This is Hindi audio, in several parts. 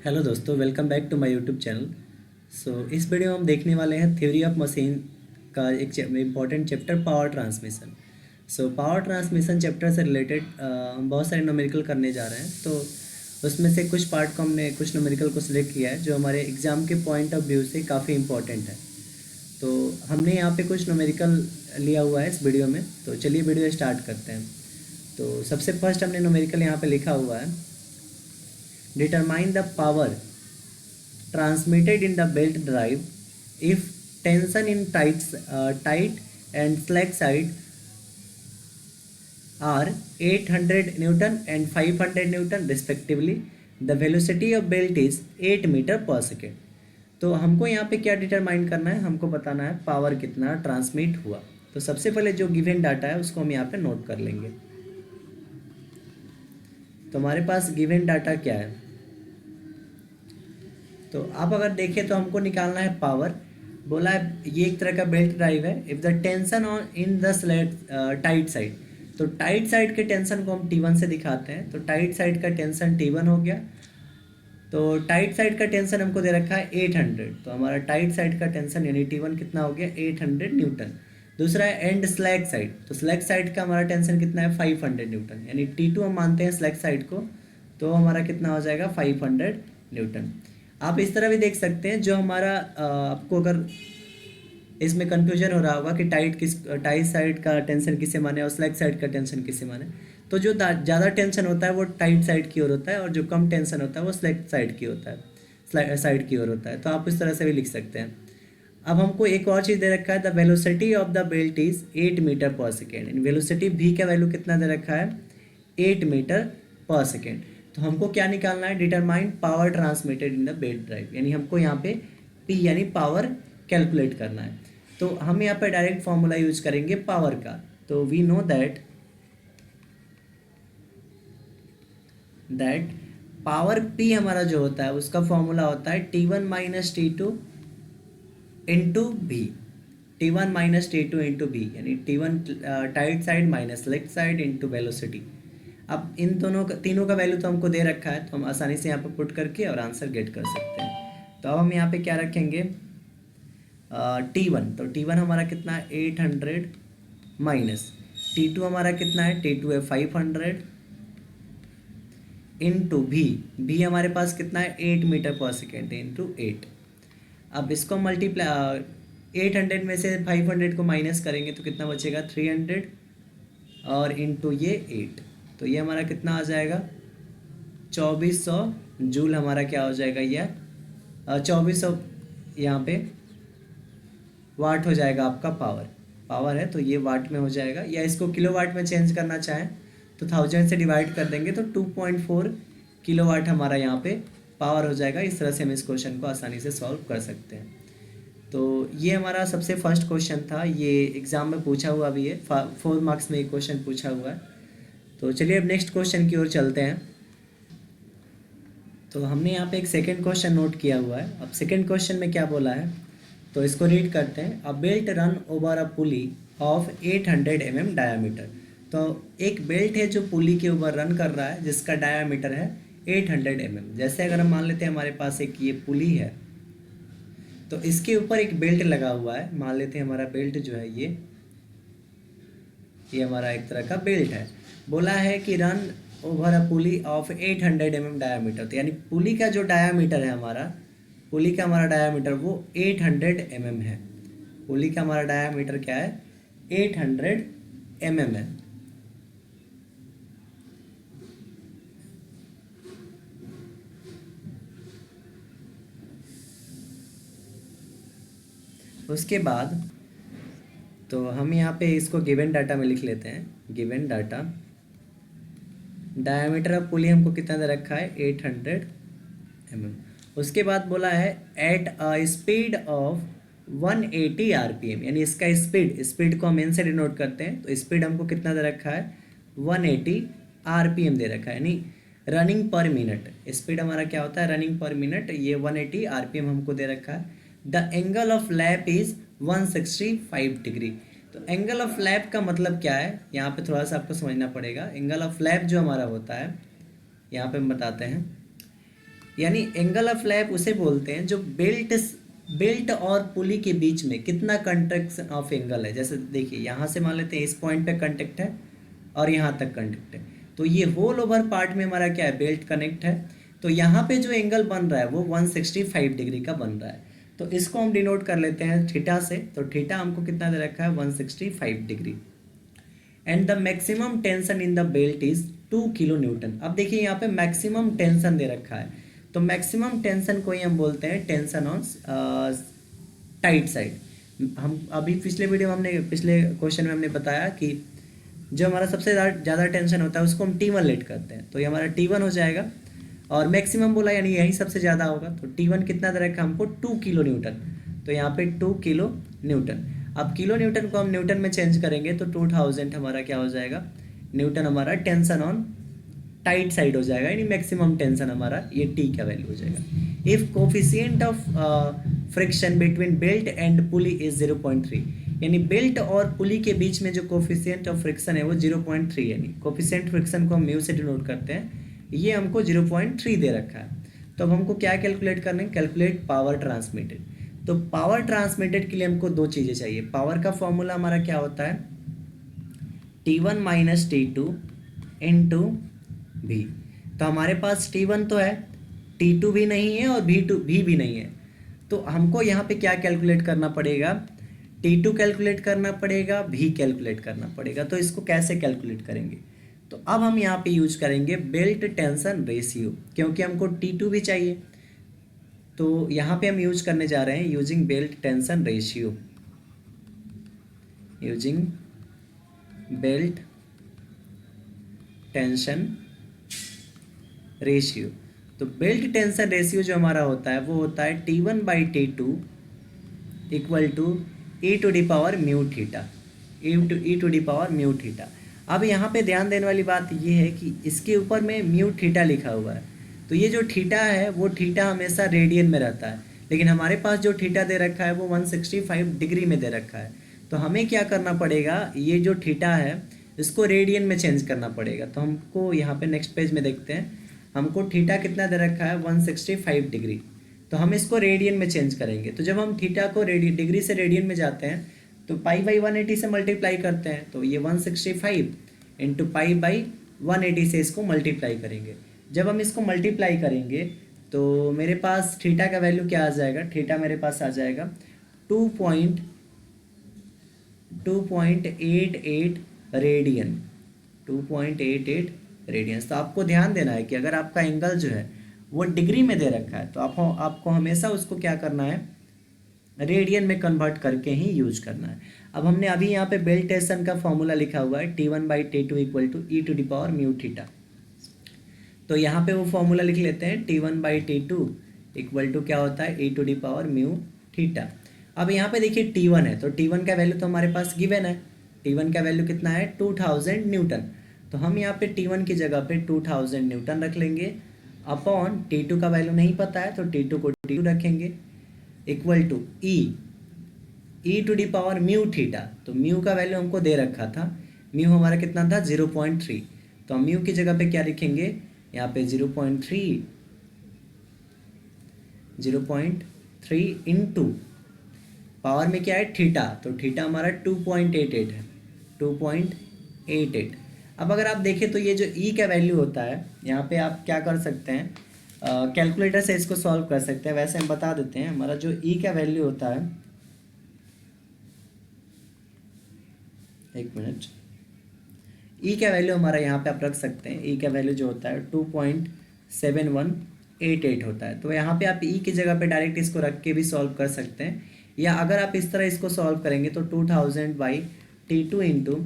हेलो दोस्तों, welcome back to my YouTube channel. इस वीडियो में हम देखने वाले हैं थ्योरी ऑफ मशीन का एक important chapter power transmission. Power transmission chapter से रिलेटेड हम बहुत सारे न्यूमेरिकल करने जा रहे हैं। तो उसमें से कुछ पार्ट को हमने कुछ न्यूमेरिकल को सिलेक्ट किया है जो हमारे एग्ज़ाम के पॉइंट ऑफ व्यू से काफ़ी इंपॉर्टेंट है। तो हमने यहाँ पे कुछ न्यूमेरिकल लिया हुआ है इस वीडियो में। तो चलिए वीडियो स्टार्ट करते हैं। तो सबसे फर्स्ट हमने न्यूमेरिकल यहाँ पे लिखा हुआ है, determine the power transmitted in the belt drive if tension in tight and slack side are 800 newton and 500 newton respectively. The velocity of belt is 8 metre per second. तो हमको यहाँ पे क्या डिटरमाइन करना है, हमको बताना है पावर कितना ट्रांसमिट हुआ। तो सबसे पहले जो गिवन डाटा है उसको हम यहाँ पे नोट कर लेंगे। तो हमारे पास गिवन डाटा क्या है, तो आप अगर देखें तो हमको निकालना है पावर। बोला है ये एक तरह का बेल्ट ड्राइव है। If the tension on in the tight side, तो टाइट साइड के टेंशन को हम T1 से दिखाते हैं। तो टाइट साइड का टेंशन T1 हो गया। तो टाइट साइड का टेंशन हमको दे रखा है 800। तो हमारा टाइट साइड का टेंशन यानी T1 कितना हो गया 800 न्यूटन। दूसरा है एंड स्लैग साइड। तो स्लैग साइड का हमारा टेंशन कितना है 500 न्यूटन, यानी T2 हम मानते हैं स्लैग साइड को। तो हमारा कितना हो जाएगा 500 न्यूटन। आप इस तरह भी देख सकते हैं, जो हमारा आपको अगर इसमें कंफ्यूजन हो रहा होगा कि टाइट साइड का टेंशन किसे माने और स्लैग साइड का टेंशन किसे माने, तो जो ज़्यादा टेंशन होता है वो टाइट साइड की ओर होता है और जो कम टेंशन होता है वो स्लैग साइड की होता है, साइड की ओर होता है। तो आप इस तरह से भी लिख सकते हैं। अब हमको एक और चीज़ दे रखा है, the velocity of the belt is 8 metre per second. Velocity v का वैल्यू कितना दे रखा है 8 मीटर पर सेकेंड। तो हमको क्या निकालना है, determine power transmitted in the belt drive, यानी हमको यहाँ पे P यानी पावर कैलकुलेट करना है। तो हम यहाँ पे डायरेक्ट फॉर्मूला यूज करेंगे पावर का। तो we know that power P हमारा जो होता है उसका फॉर्मूला होता है T1 माइनस T2 इंटू भी। T1 माइनस T2 इंटू भी, यानी T1 tight side minus left side into velocity. अब इन दोनों का तीनों का वैल्यू तो हमको दे रखा है, तो हम आसानी से यहाँ पर पुट करके और आंसर गेट कर सकते हैं। तो अब हम यहाँ पे क्या रखेंगे T1। तो T1 हमारा कितना है 800 माइनस T2 हमारा कितना है T2 है 500 इंटू भी हमारे पास कितना है 8 मीटर पर सेकेंड इंटू 8। अब इसको मल्टीप्लाई 800 में से 500 को माइनस करेंगे तो कितना बचेगा 300 और इंटू ये 8। तो ये हमारा कितना आ जाएगा 2400 जूल हमारा क्या हो जाएगा, यह 2400 यहाँ पे वाट हो जाएगा आपका पावर है। तो ये वाट में हो जाएगा, या इसको किलोवाट में चेंज करना चाहें तो 1000 से डिवाइड कर देंगे तो 2.4 किलोवाट हमारा यहाँ पे पावर हो जाएगा। इस तरह से हम इस क्वेश्चन को आसानी से सॉल्व कर सकते हैं। तो ये हमारा सबसे फर्स्ट क्वेश्चन था, ये एग्ज़ाम में पूछा हुआ भी है, 4 मार्क्स में ये क्वेश्चन पूछा हुआ है। तो चलिए अब नेक्स्ट क्वेश्चन की ओर चलते हैं। तो हमने यहाँ पे एक सेकंड क्वेश्चन नोट किया हुआ है। अब सेकंड क्वेश्चन में क्या बोला है, तो इसको रीड करते हैं। A belt run over a pulley of 800 mm diameter. तो एक बेल्ट है जो पुली के ऊपर रन कर रहा है जिसका डायामीटर है 800 mm। जैसे अगर हम मान लेते हैं हमारे पास एक ये पुली है, तो इसके ऊपर एक बेल्ट लगा हुआ है। मान लेते हैं हमारा बेल्ट जो है ये हमारा एक तरह का बेल्ट है। बोला है कि run over a pulley of 800 mm diameter. तो यानी पुली का जो डायामीटर है पुली का हमारा डायामीटर वो 800 mm है। पुली का हमारा डायामीटर क्या है 800 mm है। उसके बाद तो हम यहाँ पे इसको गिवन डाटा में लिख लेते हैं। Given data diameter of pulley हमको कितना दे रखा है 800 mm। उसके बाद बोला है at a speed of 180 RPM, यानी इसका स्पीड को हम एन से डिनोट करते हैं। तो स्पीड हमको कितना दे रखा है 180 RPM दे रखा है, यानी रनिंग पर मिनट। स्पीड हमारा क्या होता है रनिंग पर मिनट, ये 180 RPM हमको दे रखा है। The angle of lap is 165 degree. तो एंगल ऑफ लैप का मतलब क्या है, यहाँ पे थोड़ा सा आपको समझना पड़ेगा। एंगल ऑफ लैप जो हमारा होता है यहाँ पे हम बताते हैं। यानी एंगल ऑफ फ्लैप उसे बोलते हैं जो बेल्ट और पुली के बीच में कितना कंट्रैक्शन ऑफ एंगल है। जैसे देखिए यहाँ से मान लेते हैं इस पॉइंट पे कंटेक्ट है और यहाँ तक कंटेक्ट है, तो ये होल ओवर पार्ट में हमारा क्या है, बेल्ट कनेक्ट है। तो यहाँ पे जो एंगल बन रहा है वो 165 डिग्री का बन रहा है। तो इसको हम डिनोट कर लेते हैं थीटा से। तो थीटा हमको कितना दे रखा है, 165 degree. And the maximum tension in the belt is 2 kilo Newton. अब देखिए यहाँ पे मैक्सिमम टेंशन दे रखा है, तो मैक्सिमम टेंशन को ही हम बोलते हैं टेंशन ऑन टाइट साइड। हम अभी पिछले क्वेश्चन में हमने बताया कि जो हमारा सबसे ज़्यादा टेंशन होता है उसको हम T1 लेट करते हैं, तो ये हमारा T1 हो जाएगा। और मैक्सिमम बोला यानी यही सबसे ज़्यादा होगा, तो T1 कितना दे रखा है हमको, 2 किलो न्यूटन। तो यहाँ पे 2 किलो न्यूटन। अब किलो न्यूटन को हम न्यूटन में चेंज करेंगे तो 2000 हमारा क्या हो जाएगा, न्यूटन हमारा टेंशन ऑन टाइट साइड हो जाएगा, यानी मैक्सिमम टेंशन हमारा ये टी का वैल्यू हो जाएगा। If coefficient of friction between belt and pulley is 0.3, यानी बेल्ट और पुली के बीच में जो कोफिशिएंट ऑफ फ्रिक्शन है वो 0.3, यानी कोफिशिएंट फ्रिक्शन को हम म्यू से डिनोट करते हैं, ये हमको 0.3 दे रखा है। तो अब हमको क्या कैलकुलेट करना है, कैलकुलेट पावर ट्रांसमिटेड। तो पावर ट्रांसमिटेड के लिए हमको दो चीज़ें चाहिए। पावर का फॉर्मूला हमारा क्या होता है, T1 माइनस T2 इंटू भी। तो हमारे पास T1 तो है, T2 भी नहीं है और भी नहीं है। तो हमको यहाँ पे क्या कैलकुलेट करना पड़ेगा, T2 कैलकुलेट करना पड़ेगा, भी कैलकुलेट करना पड़ेगा। तो इसको कैसे कैलकुलेट करेंगे, तो अब हम यहाँ पे यूज करेंगे बेल्ट टेंशन रेशियो, क्योंकि हमको T2 भी चाहिए। तो यहाँ पे हम यूज करने जा रहे हैं using belt tension ratio, using belt tension ratio. तो बेल्ट टेंशन रेशियो जो हमारा होता है वो होता है T1 by T2 equal to e to the power mu theta, e to the power mu theta. अब यहाँ पे ध्यान देने वाली बात ये है कि इसके ऊपर में म्यू थीटा लिखा हुआ है, तो ये जो थीटा है वो थीटा हमेशा रेडियन में रहता है, लेकिन हमारे पास जो थीटा दे रखा है वो 165 डिग्री में दे रखा है। तो हमें क्या करना पड़ेगा, ये जो थीटा है इसको रेडियन में चेंज करना पड़ेगा। तो हमको यहाँ पे नेक्स्ट पेज में देखते हैं, हमको थीटा कितना दे रखा है 165 डिग्री, तो हम इसको रेडियन में चेंज करेंगे। तो जब हम थीटा को डिग्री से रेडियन में जाते हैं तो पाई बाई 180 से मल्टीप्लाई करते हैं, तो ये 165 इंटू पाई बाई 180 से इसको मल्टीप्लाई करेंगे। जब हम इसको मल्टीप्लाई करेंगे तो मेरे पास थीटा का वैल्यू क्या आ जाएगा, थीटा मेरे पास आ जाएगा 2.88 रेडियन, 2.88 रेडियंस। तो आपको ध्यान देना है कि अगर आपका एंगल जो है वो डिग्री में दे रखा है तो आपको हमेशा उसको क्या करना है, रेडियन में कन्वर्ट करके ही यूज करना है। अब हमने अभी यहाँ पे बेल्ट टेंशन का फॉर्मूला लिखा हुआ है T1 by T2 equal to e to the power mu theta. तो यहाँ पे वो फॉर्मूला लिख लेते हैं, T1 by T2 equal to क्या होता है, e to the power mu theta. अब यहाँ पे देखिए T1 है, तो T1 का वैल्यू तो हमारे पास गिवन है, T1 का वैल्यू कितना है 2000 न्यूटन। तो हम यहाँ पे T1 की जगह पे 2000 न्यूटन रख लेंगे, अपॉन T2 का वैल्यू नहीं पता है तो T2 को T2 रखेंगे, equal to e to the power mu theta. तो म्यू का वैल्यू हमको दे रखा था, म्यू हमारा कितना था 0.3, तो हम म्यू की जगह पे क्या लिखेंगे, यहाँ पे 0.3 इंटू पावर में क्या है थीटा, तो थीटा हमारा 2.88 है, 2.88। अब अगर आप देखें तो ये जो ई का वैल्यू होता है, यहाँ पे आप क्या कर सकते हैं, कैलकुलेटर से इसको सॉल्व कर सकते हैं। वैसे हम बता देते हैं, हमारा जो ई का वैल्यू होता है, एक मिनट, ई का वैल्यू हमारा यहाँ पे आप रख सकते हैं, ई का वैल्यू जो होता है 2.7188 होता है। तो यहाँ पे आप ई की जगह पे डायरेक्ट इसको रख के भी सॉल्व कर सकते हैं, या अगर आप इस तरह इसको सॉल्व करेंगे तो 2000 बाई T2 इंटू,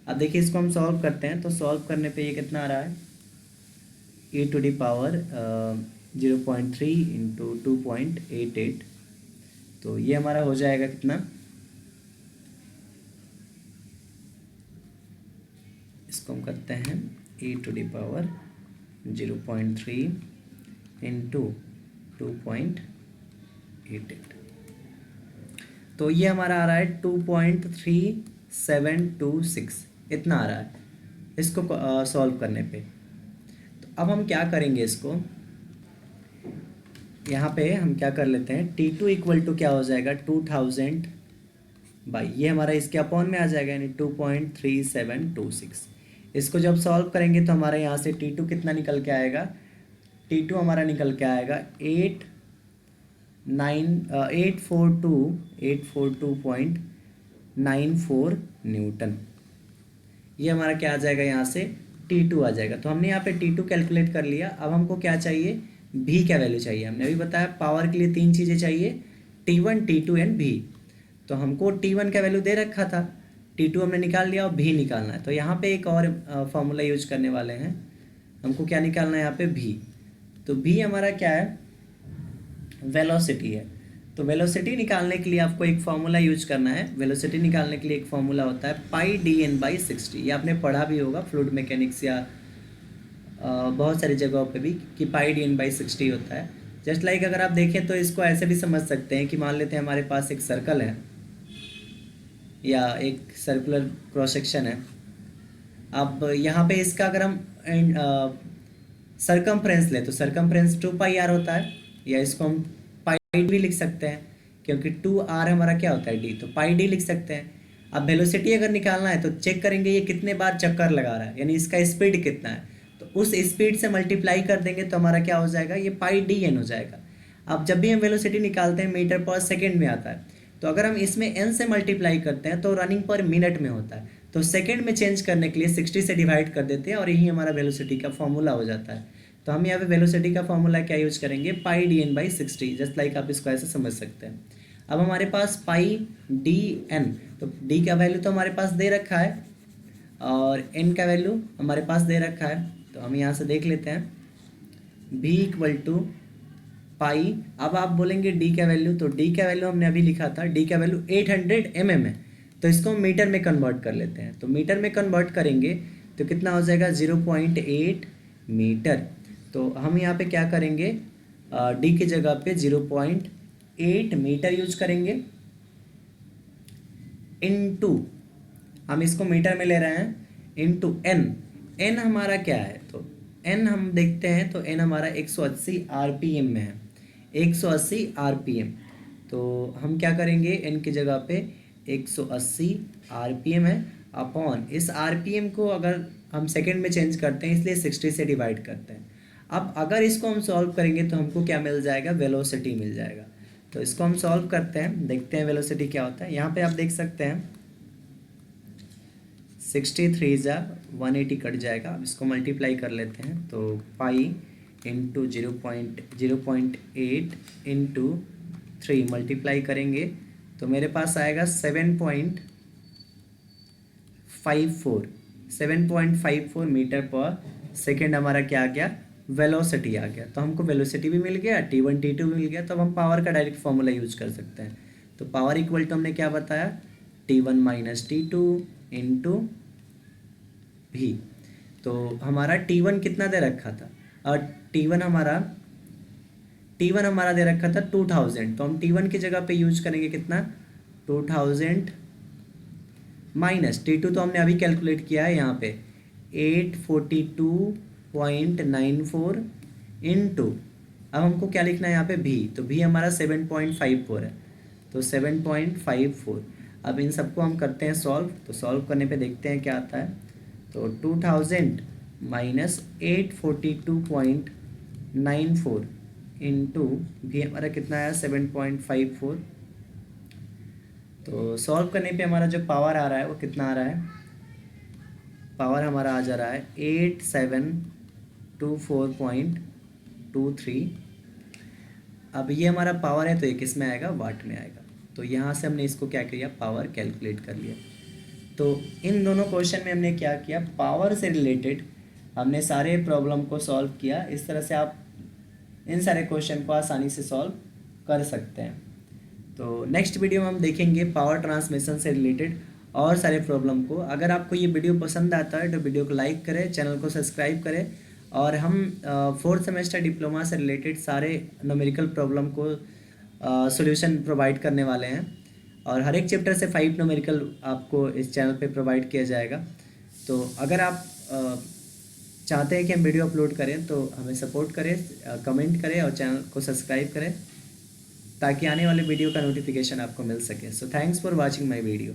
अब देखिए इसको हम सॉल्व करते हैं तो सॉल्व करने पे ये कितना आ रहा है, e to the power 0.3 into 2.88, तो ये हमारा हो जाएगा कितना, इसको हम करते हैं ई टू डी पावर 0.3 इंटू 2.88, तो ये हमारा आ रहा है 2.3726, इतना आ रहा है इसको सॉल्व करने पे। तो अब हम क्या करेंगे, इसको यहाँ पे हम क्या कर लेते हैं, T2 इक्वल टू क्या हो जाएगा 2000 बाई ये हमारा इसके अपॉन में आ जाएगा यानी 2.3726। इसको जब सॉल्व करेंगे तो हमारे यहाँ से T2 कितना निकल के आएगा, T2 हमारा निकल के आएगा 842.94 न्यूटन। ये हमारा क्या आ जाएगा, यहाँ से T2 आ जाएगा। तो हमने यहाँ पे T2 कैलकुलेट कर लिया। अब हमको क्या चाहिए, भी क्या वैल्यू चाहिए। हमने अभी बताया पावर के लिए 3 चीज़ें चाहिए, T1 T2 एंड भी। तो हमको T1 का वैल्यू दे रखा था, T2 हमने निकाल लिया और भी निकालना है। तो यहाँ पे एक और फॉर्मूला यूज करने वाले हैं। हमको क्या निकालना है यहाँ पे, भी। तो भी हमारा क्या है, वेलोसिटी है। तो वेलोसिटी निकालने के लिए आपको एक फॉर्मूला यूज करना है। वेलोसिटी निकालने के लिए एक फॉर्मूला होता है पाई dn/60। ये आपने पढ़ा भी होगा फ्लूइड मैकेनिक्स या बहुत सारी जगहों पे भी कि पाई dn/60 होता है। जस्ट लाइक अगर आप देखें तो इसको ऐसे भी समझ सकते हैं कि मान लेते हैं हमारे पास एक सर्कल है या एक सर्कुलर क्रॉस सेक्शन है। अब यहाँ पे इसका अगर हम सरकमफ्रेंस ले तो सरकमफ्रेंस 2πr होता है, या इसको हम पाई भी लिख सकते हैं क्योंकि 2r हमारा क्या होता है d, तो पाई d लिख सकते हैं। अब वेलोसिटी अगर निकालना है तो चेक करेंगे ये कितने बार चक्कर लगा रहा है, यानी इसका स्पीड कितना है। तो उस स्पीड से मल्टीप्लाई कर देंगे तो हमारा क्या हो जाएगा, ये पाई dn हो जाएगा। अब जब भी हम वेलोसिटी निकालते हैं मीटर पर सेकेंड में आता है, तो अगर हम इसमें n से मल्टीप्लाई करते हैं तो रनिंग पर मिनट में होता है। तो सेकेंड में चेंज करने के लिए 60 से डिवाइड कर देते हैं और यही हमारा वेलोसिटी का फॉर्मूला हो जाता है। तो हम यहाँ पे वेलोसिटी का फॉर्मूला क्या यूज करेंगे, पाई dn/60। जस्ट लाइक आप इसको ऐसे समझ सकते हैं। अब हमारे पास पाई dn, तो d का वैल्यू तो हमारे पास दे रखा है और n का वैल्यू हमारे पास दे रखा है। तो हम यहाँ से देख लेते हैं b इक्वल टू पाई। अब आप बोलेंगे d का वैल्यू, तो d का वैल्यू हमने अभी लिखा था, d का वैल्यू 800 mm है। तो इसको हम मीटर में कन्वर्ट कर लेते हैं। तो मीटर में कन्वर्ट करेंगे तो कितना हो जाएगा, 0.8 मीटर। तो हम यहाँ पे क्या करेंगे, d की जगह पे 0.8 मीटर यूज करेंगे इनटू, हम इसको मीटर में ले रहे हैं, इनटू n। n हमारा क्या है, तो n हम देखते हैं तो n हमारा 180 आरपीएम में है, 180 आरपीएम। तो हम क्या करेंगे, n की जगह पे 180 आरपीएम है अपॉन इस आरपीएम को अगर हम सेकंड में चेंज करते हैं इसलिए 60 से डिवाइड करते हैं। अब अगर इसको हम सॉल्व करेंगे तो हमको क्या मिल जाएगा, वेलोसिटी मिल जाएगा। तो इसको हम सॉल्व करते हैं, देखते हैं वेलोसिटी क्या होता है। यहाँ पे आप देख सकते हैं 63 जा 180 कट जाएगा। अब इसको मल्टीप्लाई कर लेते हैं तो पाई इंटू 0.8 इंटू 3 मल्टीप्लाई करेंगे तो मेरे पास आएगा 7.54 मीटर पर सेकेंड हमारा क्या आ गया, वेलोसिटी आ गया। तो हमको वेलोसिटी भी मिल गया, T1 T2 भी मिल गया। तो अब हम पावर का डायरेक्ट फॉर्मूला यूज कर सकते हैं। तो पावर इक्वल टू हमने क्या बताया, T1 माइनस T2 इंटू भी। तो हमारा T1 कितना दे रखा था, और T1 हमारा दे रखा था 2000। तो हम T1 की जगह पे यूज करेंगे कितना, 2000 माइनस T2 तो हमने अभी कैलकुलेट किया है यहाँ पे 842.94 इंटू, अब हमको क्या लिखना है यहाँ पे भी। तो भी हमारा 7.54 है, तो 7.54। अब इन सबको हम करते हैं सॉल्व। तो सॉल्व करने पे देखते हैं क्या आता है। तो 2000 माइनस 842.94 इंटू भी हमारा कितना आया, 7.54। तो सॉल्व करने पे हमारा जो पावर आ रहा है वो कितना आ रहा है, पावर हमारा आ जा रहा है 8724.23। अब ये हमारा पावर है तो ये किस में आएगा, वाट में आएगा। तो यहाँ से हमने इसको क्या किया, पावर कैलकुलेट कर लिया। तो इन दोनों क्वेश्चन में हमने क्या किया, पावर से रिलेटेड हमने सारे प्रॉब्लम को सॉल्व किया। इस तरह से आप इन सारे क्वेश्चन को आसानी से सॉल्व कर सकते हैं। तो नेक्स्ट वीडियो में हम देखेंगे पावर ट्रांसमिशन से रिलेटेड और सारे प्रॉब्लम को। अगर आपको ये वीडियो पसंद आता है तो वीडियो को लाइक करें, चैनल को सब्सक्राइब करें। और हम 4th सेमेस्टर डिप्लोमा से रिलेटेड सारे न्यूमेरिकल प्रॉब्लम को सॉल्यूशन प्रोवाइड करने वाले हैं। और हर एक चैप्टर से 5 न्यूमेरिकल आपको इस चैनल पे प्रोवाइड किया जाएगा। तो अगर आप चाहते हैं कि हम वीडियो अपलोड करें तो हमें सपोर्ट करें, कमेंट करें और चैनल को सब्सक्राइब करें ताकि आने वाले वीडियो का नोटिफिकेशन आपको मिल सके। So thanks for watching my video.